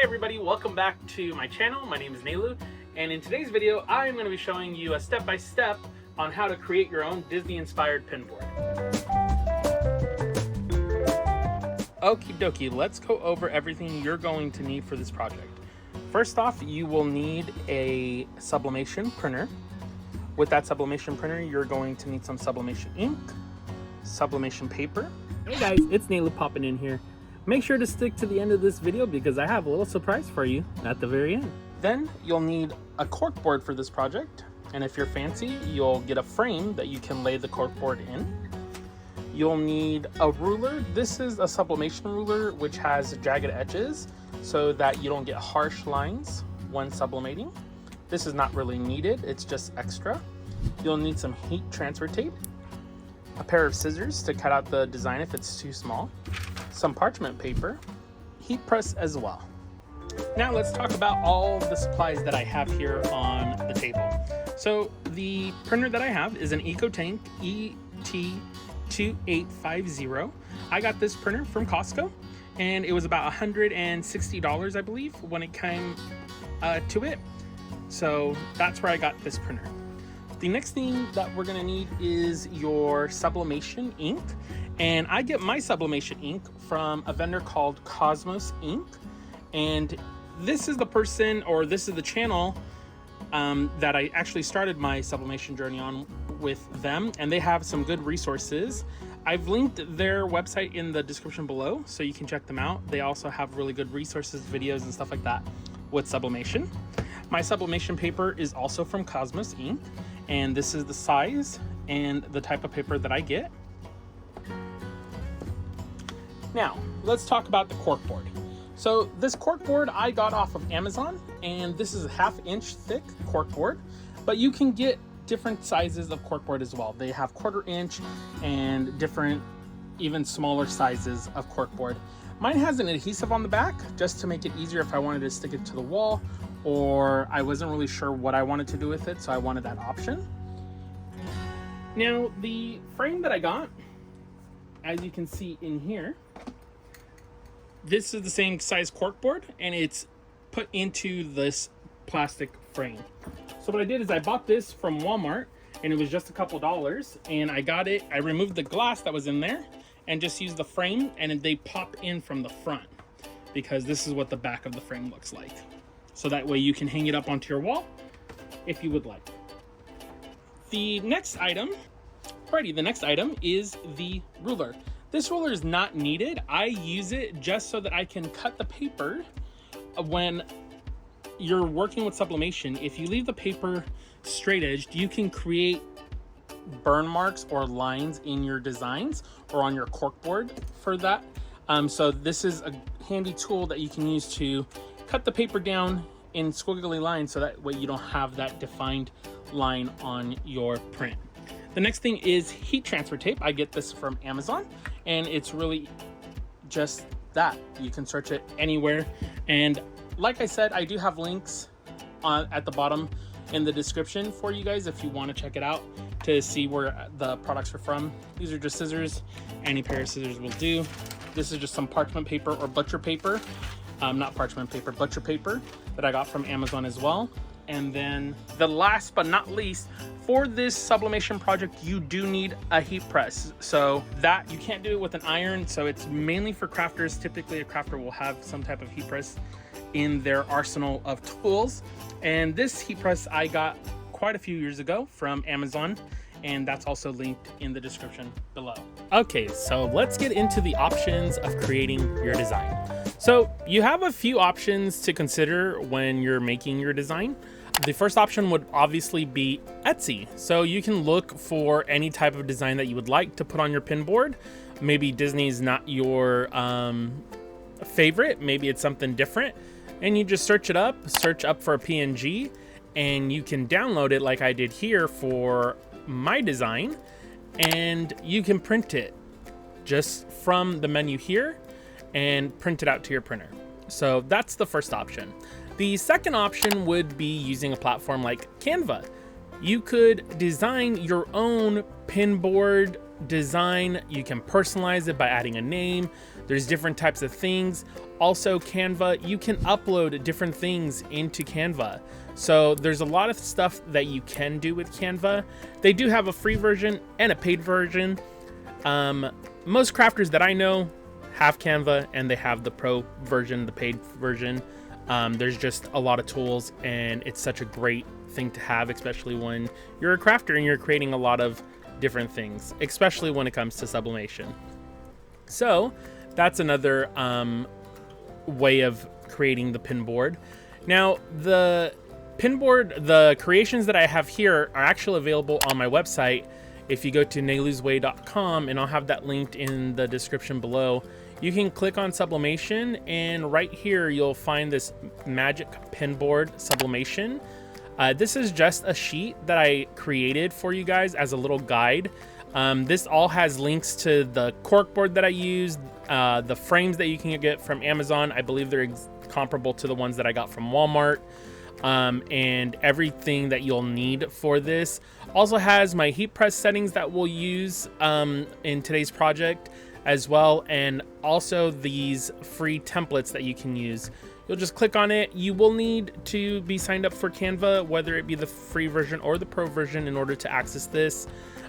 everybody, welcome back to my channel. My name is Nelu, and in today's video I am going to be showing you a step-by-step on how to create your own Disney-inspired pin board. Okie dokie, let's go over everything you're going to need for this project. First off, you will need a sublimation printer. With that sublimation printer, you're going to need some sublimation ink, sublimation paper. Hey guys, it's Nelu popping in here. Make sure to stick to the end of this video because I have a little surprise for you at the very end. Then you'll need a cork board for this project. And if you're fancy, you'll get a frame that you can lay the cork board in. You'll need a ruler. This is a sublimation ruler which has jagged edges so that you don't get harsh lines when sublimating. This is not really needed, it's just extra. You'll need some heat transfer tape, a pair of scissors to cut out the design if it's too small, some parchment paper, heat press as well. Now let's talk about all the supplies that I have here on the table. So the printer that I have is an enchanting ET2850. I got this printer from Costco and it was about $160 I believe when it came to it. So that's where I got this printer. The next thing that we're gonna need is your sublimation ink. And I get my sublimation ink from a vendor called Cosmos Ink. And this is the person, or this is the channel that I actually started my sublimation journey on with them. And they have some good resources. I've linked their website in the description below, so you can check them out. They also have really good resources, videos, and stuff like that with sublimation. My sublimation paper is also from Cosmos Ink. And this is the size and the type of paper that I get. Now, let's talk about the cork board. So this cork board I got off of Amazon, and this is a 1/2 inch thick cork board, but you can get different sizes of cork board as well. They have 1/4 inch and different, even smaller sizes of cork board. Mine has an adhesive on the back just to make it easier if I wanted to stick it to the wall, or I wasn't really sure what I wanted to do with it, so I wanted that option. Now, the frame that I got, as you can see in here, this is the same size cork board and it's put into this plastic frame. So what I did is I bought this from Walmart and it was just a couple dollars, and I got it, I removed the glass that was in there and just used the frame, and they pop in from the front because this is what the back of the frame looks like. So that way you can hang it up onto your wall if you would like. The next item is the ruler. This ruler is not needed. I use it just so that I can cut the paper when you're working with sublimation. If you leave the paper straight edged, you can create burn marks or lines in your designs or on your cork board for that. So this is a handy tool that you can use to cut the paper down in squiggly lines so that way you don't have that defined line on your print. The next thing is heat transfer tape. I get this from Amazon, and it's really just that. You can search it anywhere. And like I said, I do have links at the bottom in the description for you guys if you want to check it out to see where the products are from. These are just scissors. Any pair of scissors will do. This is just some parchment paper or butcher paper. Not parchment paper, butcher paper that I got from Amazon as well. And then the last but not least, for this sublimation project, you do need a heat press. So that you can't do it with an iron. So it's mainly for crafters. Typically a crafter will have some type of heat press in their arsenal of tools. And this heat press I got quite a few years ago from Amazon, and that's also linked in the description below. Okay, so let's get into the options of creating your design. So you have a few options to consider when you're making your design. The first option would obviously be Etsy. So you can look for any type of design that you would like to put on your pin board. Maybe Disney's not your favorite, maybe it's something different. And you just search up for a PNG, and you can download it like I did here for my design, and you can print it just from the menu here and print it out to your printer. So that's the first option. The second option would be using a platform like Canva. You could design your own pin board design. You can personalize it by adding a name. There's different types of things. Also, Canva, you can upload different things into Canva. So there's a lot of stuff that you can do with Canva. They do have a free version and a paid version. Most crafters that I know have Canva, and they have the pro version, the paid version. There's just a lot of tools, and it's such a great thing to have, especially when you're a crafter and you're creating a lot of different things, especially when it comes to sublimation. So that's another way of creating the pin board. Now, the pin board, the creations that I have here are actually available on my website. If you go to nelusway.com, and I'll have that linked in the description below, you can click on sublimation, and right here you'll find this magic pin board sublimation. This is just a sheet that I created for you guys as a little guide. This all has links to the cork board that I used, the frames that you can get from Amazon. I believe they're comparable to the ones that I got from Walmart. And everything that you'll need for this. Also has my heat press settings that we'll use in today's project as well, and also these free templates that you can use. You'll just click on it. You will need to be signed up for Canva, whether it be the free version or the pro version, in order to access this.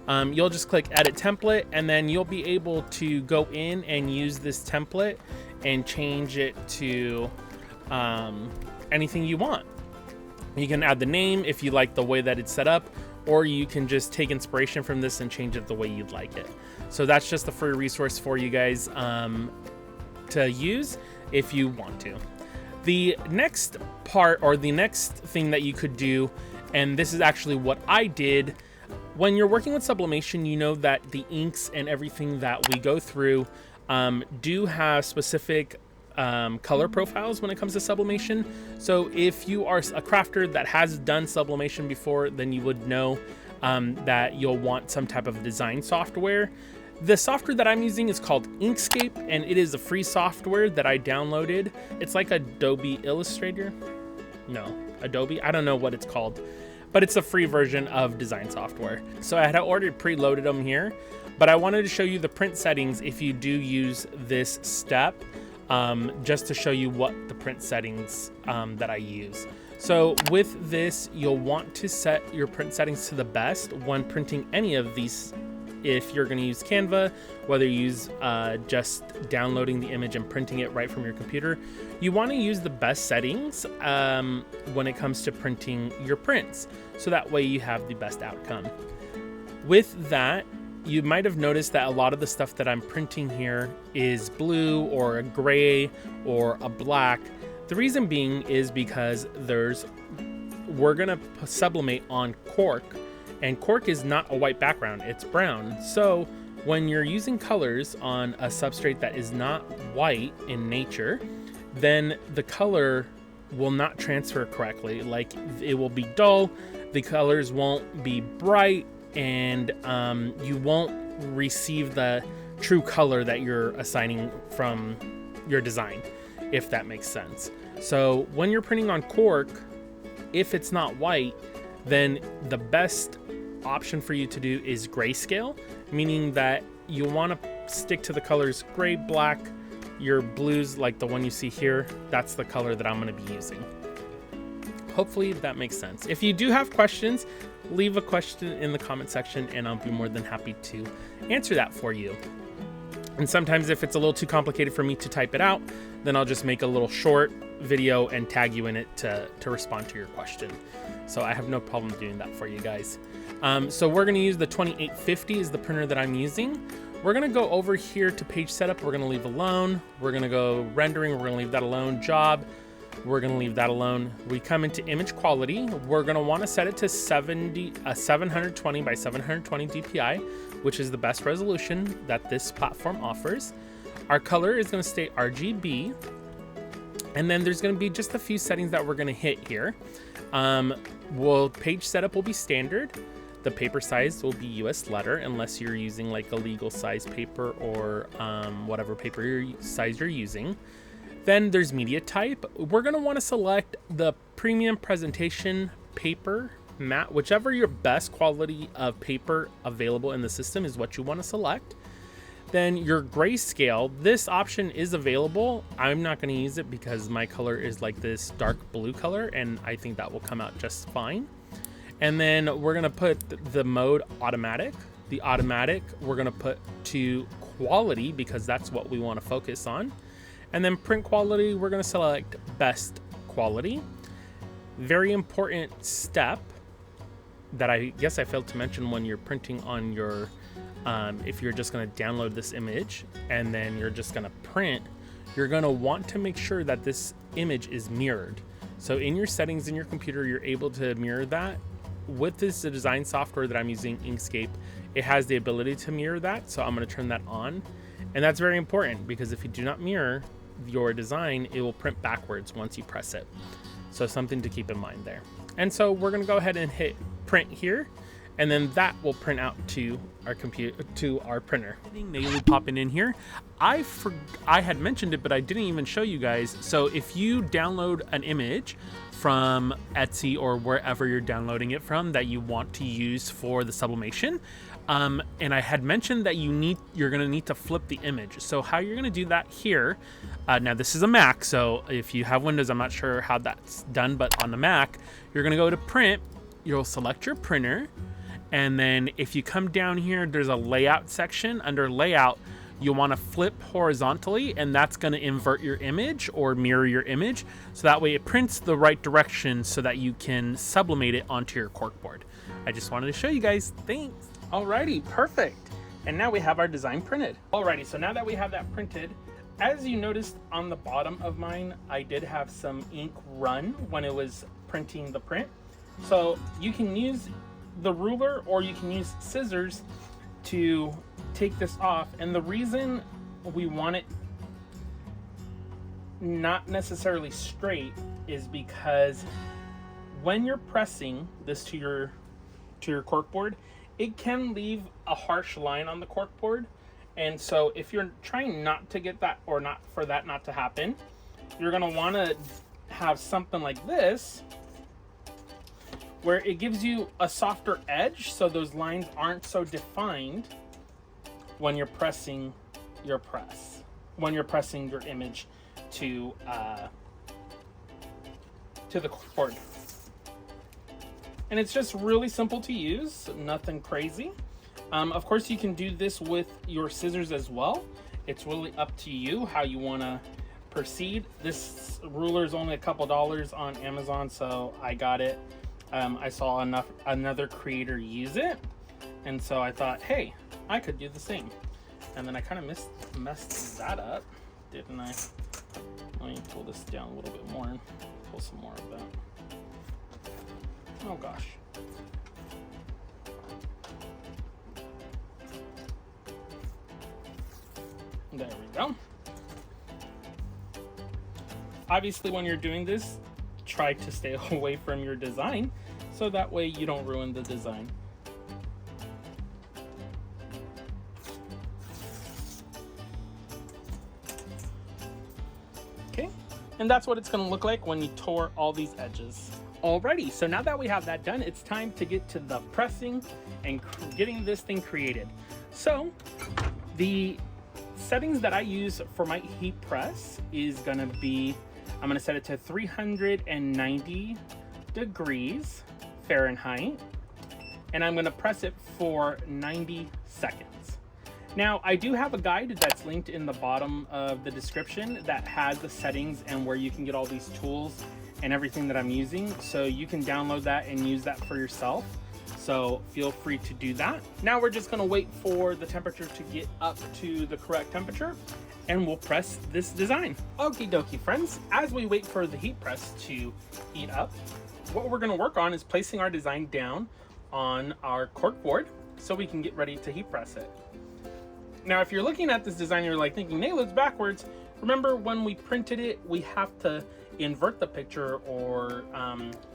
You'll just click edit template, and then you'll be able to go in and use this template and change it to anything you want. You can add the name if you like the way that it's set up, or you can just take inspiration from this and change it the way you'd like it. So that's just a free resource for you guys to use if you want to. The next part, or the next thing that you could do, and this is actually what I did, when you're working with sublimation, you know that the inks and everything that we go through do have specific color profiles when it comes to sublimation. So if you are a crafter that has done sublimation before, then you would know that you'll want some type of design software. The software that I'm using is called Inkscape, and it is a free software that I downloaded. It's like Adobe Illustrator. No, Adobe. I don't know what it's called, but it's a free version of design software. So I had ordered preloaded them here, but I wanted to show you the print settings if you do use this step. Just to show you what the print settings that I use. So with this, you'll want to set your print settings to the best when printing any of these. If you're going to use Canva, whether you use just downloading the image and printing it right from your computer, you want to use the best settings when it comes to printing your prints, so that way you have the best outcome. With that, you might have noticed that a lot of the stuff that I'm printing here is blue or a gray or a black. The reason being is because we're gonna sublimate on cork, and cork is not a white background, it's brown. So when you're using colors on a substrate that is not white in nature, then the color will not transfer correctly. Like, it will be dull, the colors won't be bright, and you won't receive the true color that you're assigning from your design, if that makes sense. So when you're printing on cork, if it's not white, then the best option for you to do is grayscale, meaning that you want to stick to the colors gray, black. Your blues, like the one you see here, that's the color that I'm going to be using. Hopefully that makes sense. If you do have questions, leave a question in the comment section, and I'll be more than happy to answer that for you. And sometimes if it's a little too complicated for me to type it out, then I'll just make a little short video and tag you in it to respond to your question. So I have no problem doing that for you guys. So we're going to use the 2850 is the printer that I'm using. We're going to go over here to page setup. We're going to leave alone. We're going to go rendering. We're going to leave that alone. Job. We're going to leave that alone. We come into image quality. We're going to want to set it to 720 by 720 DPI, which is the best resolution that this platform offers. Our color is going to stay RGB. And then there's going to be just a few settings that we're going to hit here. Page setup will be standard. The paper size will be US letter, unless you're using like a legal size paper or whatever paper size you're using. Then there's media type. We're going to want to select the premium presentation paper matte, whichever your best quality of paper available in the system is what you want to select. Then your grayscale, this option is available. I'm not going to use it because my color is like this dark blue color, and I think that will come out just fine. And then we're going to put the mode automatic. The automatic we're going to put to quality because that's what we want to focus on. And then print quality, we're going to select best quality. Very important step that I guess I failed to mention when you're printing on your if you're just going to download this image and then you're just going to print, you're going to want to make sure that this image is mirrored. So in your settings in your computer, you're able to mirror that. With this design software that I'm using, Inkscape, it has the ability to mirror that. So I'm going to turn that on. And that's very important because if you do not mirror your design, it will print backwards once you press it. So something to keep in mind there. And so we're going to go ahead and hit print here. And then that will print out to our computer, to our printer. Naily popping in here. I had mentioned it, but I didn't even show you guys. So if you download an image from Etsy or wherever you're downloading it from that you want to use for the sublimation, and I had mentioned that you're going to need to flip the image. So how you're going to do that here? Now this is a Mac, so if you have Windows, I'm not sure how that's done, but on the Mac, you're going to go to print. You'll select your printer. And then if you come down here, there's a layout section. Under layout, you'll want to flip horizontally, and that's going to invert your image or mirror your image. So that way it prints the right direction so that you can sublimate it onto your corkboard. I just wanted to show you guys. Thanks. Alrighty, perfect. And now we have our design printed. Alrighty, so now that we have that printed, as you noticed on the bottom of mine, I did have some ink run when it was printing the print. So you can use the ruler or you can use scissors to take this off. And the reason we want it not necessarily straight is because when you're pressing this to your corkboard, it can leave a harsh line on the corkboard. And so if you're trying not to get that, or not for that not to happen, you're going to want to have something like this where it gives you a softer edge so those lines aren't so defined when you're pressing your image to the corkboard. And it's just really simple to use, nothing crazy. Of course, you can do this with your scissors as well. It's really up to you how you want to proceed. This ruler is only a couple dollars on Amazon, so I got it. I saw another creator use it, and so I thought, hey, I could do the same. And then I kind of messed that up, didn't I? Let me pull this down a little bit more and pull some more of that. Oh gosh. There we go. Obviously, when you're doing this, try to stay away from your design so that way you don't ruin the design. Okay, and that's what it's going to look like when you tore all these edges. Alrighty, so now that we have that done, it's time to get to the pressing and getting this thing created. So the settings that I use for my heat press is going to be, I'm going to set it to 390 degrees Fahrenheit, and I'm going to press it for 90 seconds. Now, I do have a guide that's linked in the bottom of the description that has the settings and where you can get all these tools and everything that I'm using, so you can download that and use that for yourself. So feel free to do that. Now we're just going to wait for the temperature to get up to the correct temperature, and we'll press this design. Okie dokie, friends. As we wait for the heat press to heat up, what we're going to work on is placing our design down on our corkboard so we can get ready to heat press it. Now, if you're looking at this design, you're like thinking, Nail, it's backwards. Remember, when we printed it, we have to invert the picture or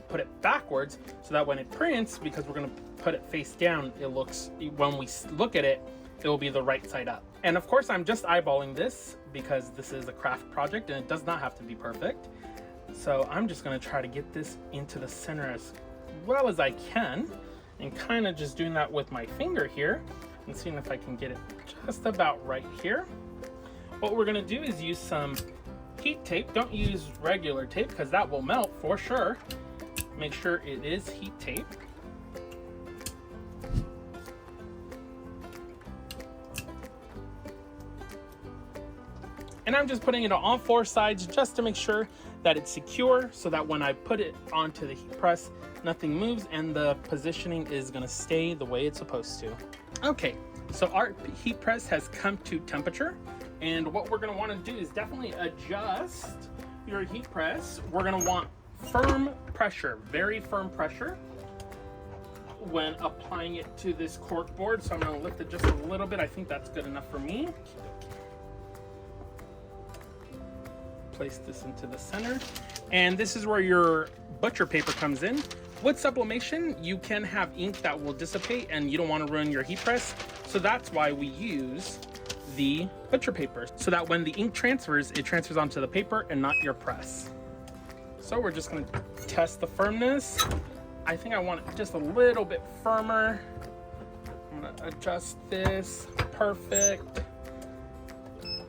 put it backwards so that when it prints, because we're going to put it face down, it looks, when we look at it, it will be the right side up. And of course, I'm just eyeballing this because this is a craft project and it does not have to be perfect. So I'm just going to try to get this into the center as well as I can, and kind of just doing that with my finger here and seeing if I can get it just about right here. What we're gonna do is use some heat tape. Don't use regular tape because that will melt for sure. Make sure it is heat tape. And I'm just putting it on all 4 sides just to make sure that it's secure, so that when I put it onto the heat press, nothing moves and the positioning is gonna stay the way it's supposed to. Okay, so our heat press has come to temperature, and what we're gonna wanna do is definitely adjust your heat press. We're gonna want firm pressure, very firm pressure when applying it to this cork board. So I'm gonna lift it just a little bit. I think that's good enough for me. Place this into the center, and this is where your butcher paper comes in. With sublimation, you can have ink that will dissipate and you don't want to ruin your heat press, so that's why we use the butcher paper, so that when the ink transfers, it transfers onto the paper and not your press. So we're just going to test the firmness. I think I want it just a little bit firmer. I'm going to adjust this. Perfect.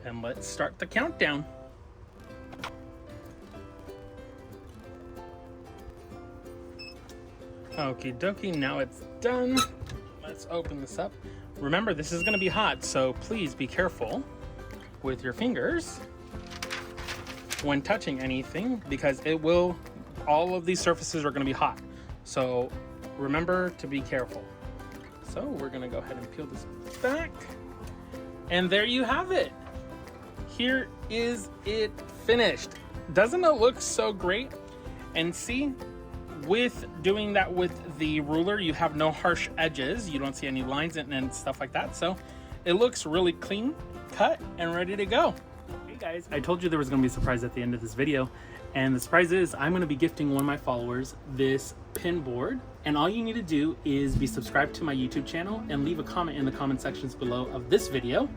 And let's start the countdown. Okie dokie, now it's done. Let's open this up. Remember, this is gonna be hot, so please be careful with your fingers when touching anything, because it will, all of these surfaces are gonna be hot. So remember to be careful. So we're gonna go ahead and peel this back. And there you have it. Here is it finished. Doesn't it look so great? And see, with doing that with the ruler, you have no harsh edges. You don't see any lines and stuff like that. So it looks really clean cut and ready to go. Hey guys, I told you there was gonna be a surprise at the end of this video. And the surprise is I'm gonna be gifting one of my followers this pin board. And all you need to do is be subscribed to my YouTube channel and leave a comment in the comment sections below of this video.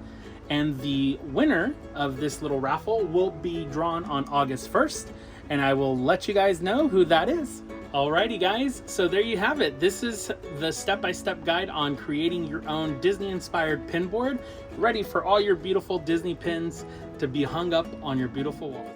And the winner of this little raffle will be drawn on August 1st. And I will let you guys know who that is. Alrighty guys, so there you have it. This is the step-by-step guide on creating your own Disney-inspired pin board, ready for all your beautiful Disney pins to be hung up on your beautiful wall.